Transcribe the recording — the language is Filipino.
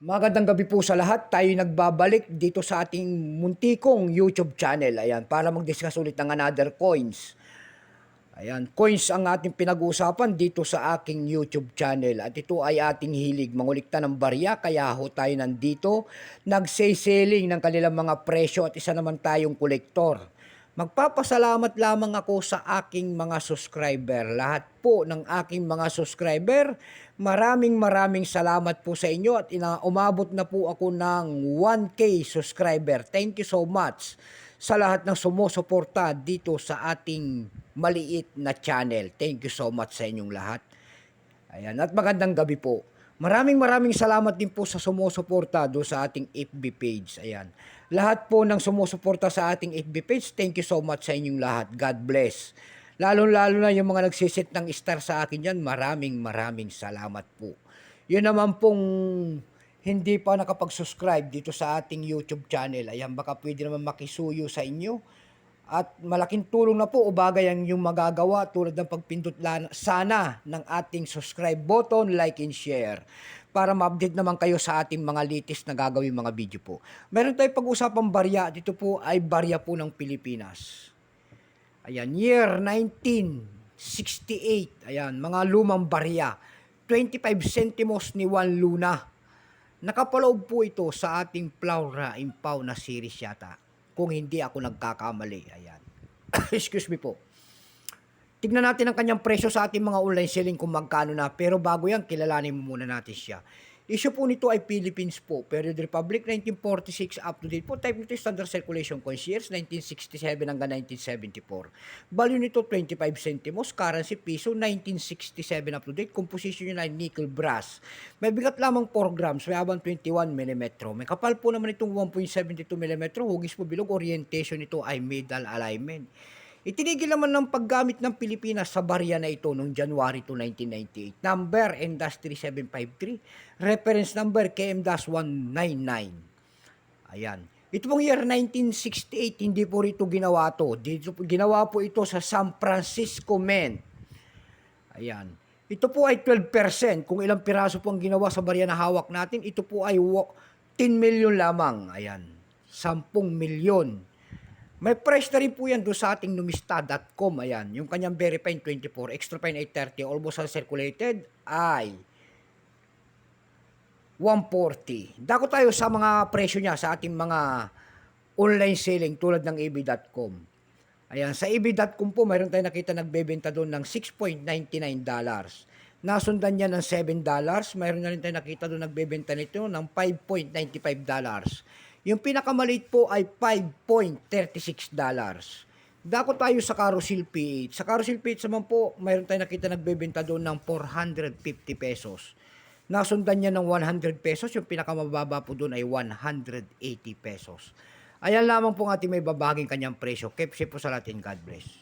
Magandang gabi po sa lahat. Tayo nagbabalik dito sa ating muntikong YouTube channel. Ayan, para mag-discuss ulit ng another coins. Ayan, coins ang ating pinag-uusapan dito sa aking YouTube channel. At ito ay ating hilig mangulikta ng barya. Kaya ho tayo nandito nagse-selling ng kanilang mga presyo at isa naman tayong kolektor. Magpapasalamat lamang ako sa aking mga subscriber. Lahat po ng aking mga subscriber, maraming salamat po sa inyo at umabot na po ako ng 1K subscriber. Thank you so much sa lahat ng sumusuporta dito sa ating maliit na channel. Thank you so much sa inyong lahat. Ayan, at magandang gabi po. Maraming salamat din po sa sumusuporta do sa ating FB page. Ayan. Lahat po ng sumusuporta sa ating FB page, thank you so much sa inyong lahat. God bless. Lalo na yung mga nagsisit ng star sa akin dyan, maraming salamat po. Yun naman pong hindi pa nakapag-subscribe dito sa ating YouTube channel. Ayan, baka pwede naman makisuyo sa inyo. At malaking tulong na po o bagay ang yung magagawa tulad ng pagpindot sana ng ating subscribe button, like and share para ma-update naman kayo sa ating mga latest na gagawin mga video po. Meron tayong pag-usapang barya. Dito po ay barya po ng Pilipinas. Ayan, year 1968. Ayan, mga lumang barya. 25 centimos ni Juan Luna. Nakapaloob po ito sa ating Plaura Impaw na series yata. Kung hindi ako nagkakamali. Ayan. Excuse me po. Tignan natin ang kanyang presyo sa ating mga online selling kung magkano na. Pero bago yan, kilalanin mo muna natin siya. Issue po nito ay Philippines po. Period Republic 1946 up to date po. Type nito standard circulation coins years 1967 hanggang 1974. Value nito 25 centimos. Currency piso 1967 up to date. Composition nyo na nickel brass. May bigat lamang 4 grams. May habang 21 mm. May kapal po naman itong 1.72 mm. Hugis po bilog. Orientation nito ay middle alignment. Itinigil naman ng paggamit ng Pilipinas sa barya na ito noong January 2, 1998. Number Industry 753. Reference number KM-199. Ayan. Ito pong year 1968, hindi po rito ginawa to. Ginawa po ito sa San Francisco, Mint. Ayan. Ito po ay 12%. Kung ilang piraso po ang ginawa sa barya na hawak natin, ito po ay 10 million lamang. Ayan. 10 milyon. May price na rin po yan doon sa ating numista.com. Ayan, yung kanyang very fine 24, extra fine 830, almost uncirculated ay 140. Dako tayo sa mga presyo niya sa ating mga online selling tulad ng eb.com. Ayan, sa eb.com po, mayroon tayong nakita nagbebenta doon ng $6.99. Nasundan niya ng $7. Mayroon na rin tayong nakita doon nagbebenta nito ng $5.95. Yung pinakamaliit po ay $5.36. Dako tayo sa Carousel PH. Sa Carousel PH naman po, mayroon tayong nakita nagbebenta doon ng 450 pesos. Nasundan niya ng 100 pesos. Yung pinakamababa po doon ay 180 pesos. Ayan lamang po ang ating may babaging kanyang presyo. Keep safe po sa lahat. God bless.